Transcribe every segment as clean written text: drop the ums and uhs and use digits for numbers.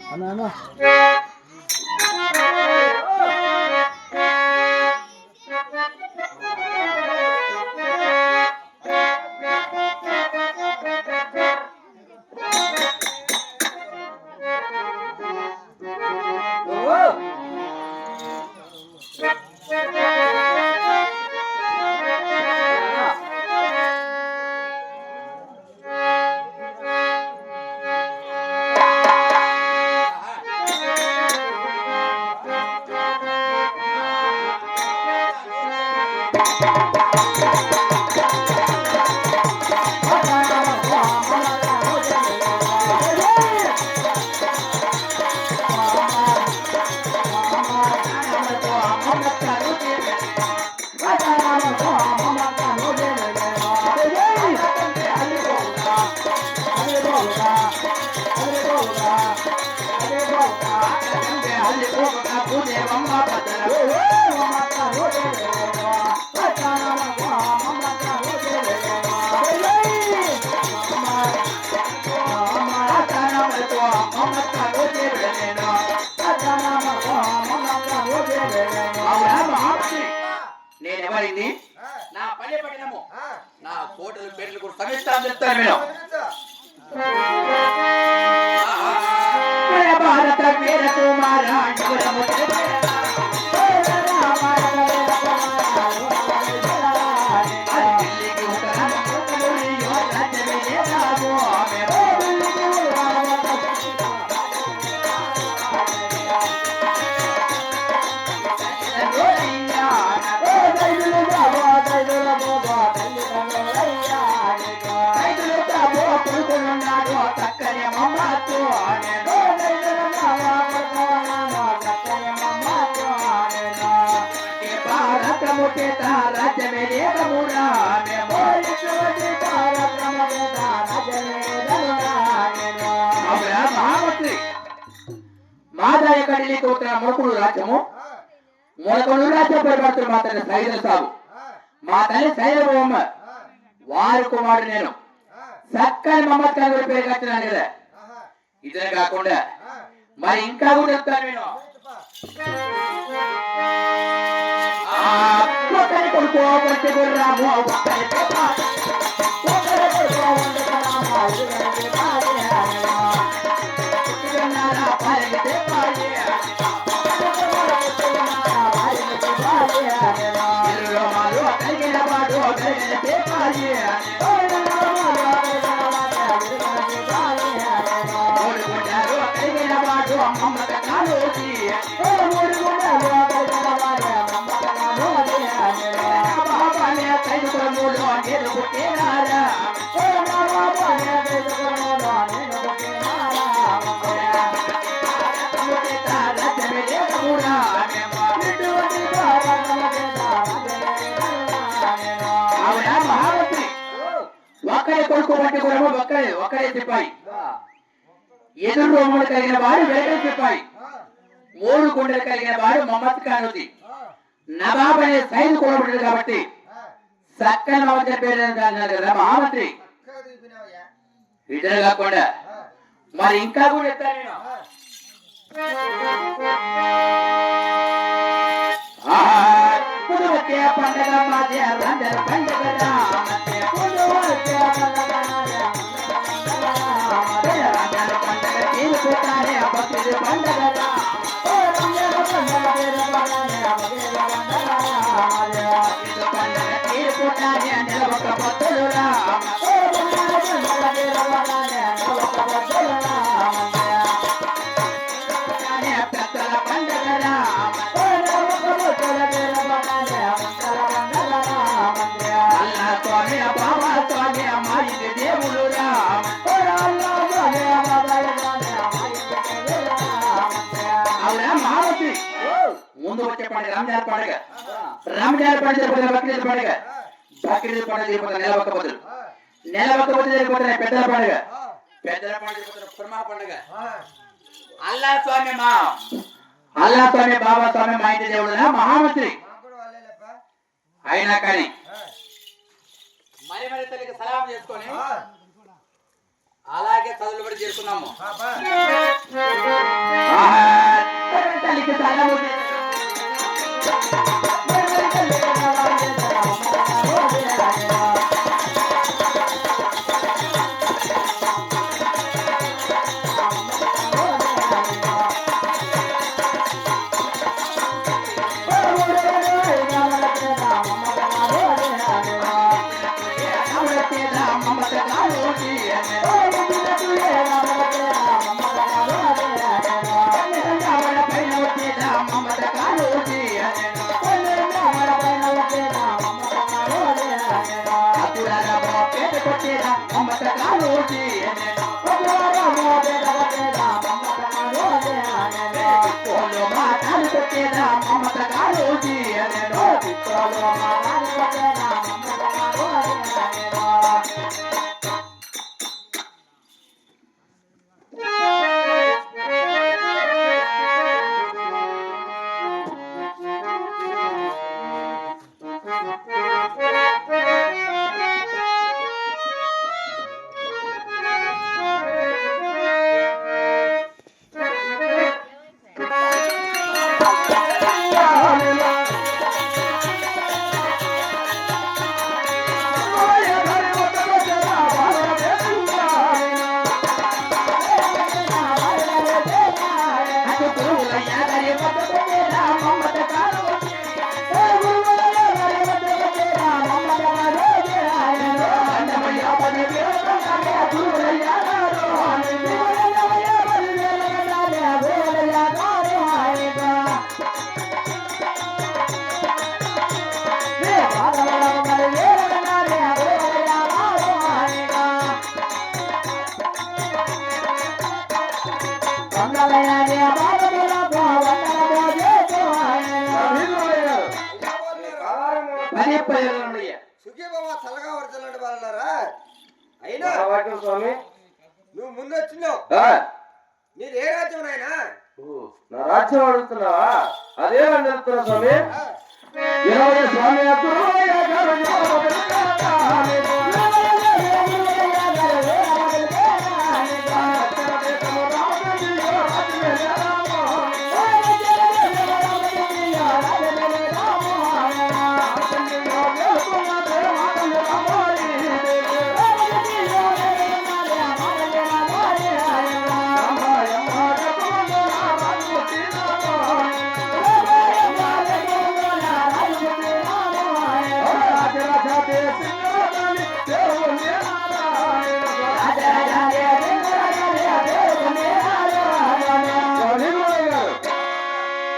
అన్నా నేనెవరిని నా పల్లె పట్టినము నా కోటలు పేర్లు కూడా సమిస్తాను చెప్తాను నేను భారత వీర కుమార మాదాయ కడిలి కోట మొలకూరు రాజ్యము మొలకూరు రాజ్యం పరివర్తన మా తల్లి సైద సాగు మా తల్లి సైదమ్మ వారి కుమారుడు నేను చక్కని మమ్మత్ గారి పేరు కట్టినాను కదా ఇదే కాకుండా మరి ఇంకా కూడా చెప్తాను నేను కొడుకో పట్టి గుర్రాము ఒక్కడే కొడుకు వంటి గురము ఒక్కడే సిపాయి ఎదురు రోములు కలిగిన వాడు వెలగల సిపాయి మూడు గుండెలు కలిగిన వాడు మహమ్మద్ ఖానుది నవాబ్ అనే సైదు కొడబడ్డాడు కాబట్టి చక్కని మహమ్మద్ పేరు అన్నారు కదా మహామంత్రి ఇద్దరు కాకుండా మరి ఇంకా కూడా చెప్తాను నేను పండగ మధ్య పండగ ముందు వచ్చే పండుగ రంజాన్ పండుగ రంజాన్ పండుగ బక్రీద్ పండుగ బక్రీద్ పండుగ జరిగిపోతే నెల ఒక్క పొద్దులు జరిగిపోతే పెద్దల పండుగ జరిగిపోతే కుర్మా పండుగ అల్లా స్వామి బాబా స్వామి మా ఇంటి దేవుడు మహామంత్రి అయినా కానీ మరి తల్లికి సలాం చేసుకొని అలాగే చదువులు కూడా చేరుకున్నాము అయినా స్వామి నువ్వు ముందు వచ్చినావు నీది ఏ రాజ్యం నాయనా? నా రాజ్యం అడుగుతున్నావా? అదే అడుగుతున్నా స్వామి. స్వామి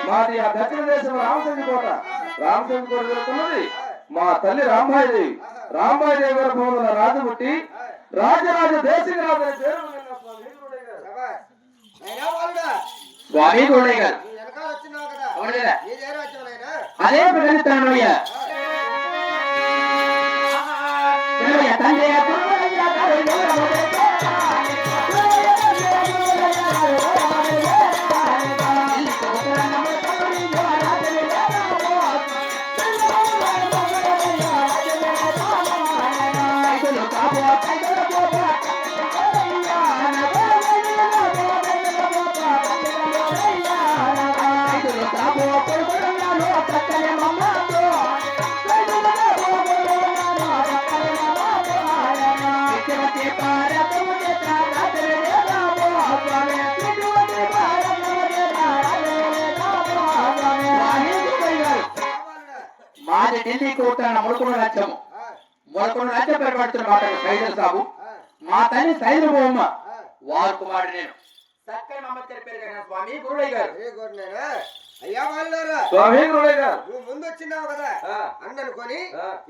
మాది ఆ దక్షిణ దేశం రామచంద్ర కోట. రామచంద్ర కోట జరుగుతున్నది మా తల్లి రాంబాయిదేవి. రాంబాయిదేవి గారి భూముల రాజు పుట్టి రాజరాజ దేశికరాజు స్వామి గోడయ్య గారు అదే ప్రకటిస్తానయ్యా. మాది ఢిల్లీ కోట ములకొండ రాజ్యము. ములకొండ రాజ్యం పరిపడుతున్న మాట సైదుల సాబు. మా తల్లి సైదుల బొమ్మ వారు కుమారుడు నేను. చక్కని మమ్మల్ని పేరు స్వామి గురుడయ్య గారు. అయ్యా వాళ్ళారా స్వామి గురుడయ్య గారు నువ్వు ముందు వచ్చినావు కదా అన్న అనుకొని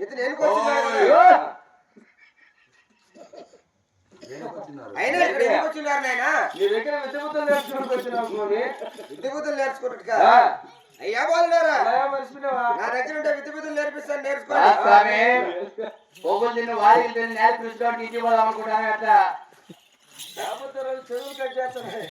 ఇతను అయినా వచ్చినారు నాయన నీ దగ్గర విద్యుత్తులు నేర్చుకుంటా. అయ్యా వాళ్ళారా నా దగ్గర ఉంటే విద్యుత్తులు నేర్పిస్తాను, నేర్చుకోండి. వారికి నేర్పించడానికి ఇచ్చి అనుకుంటాను అట్లా చదువు కట్ చేస్తాను.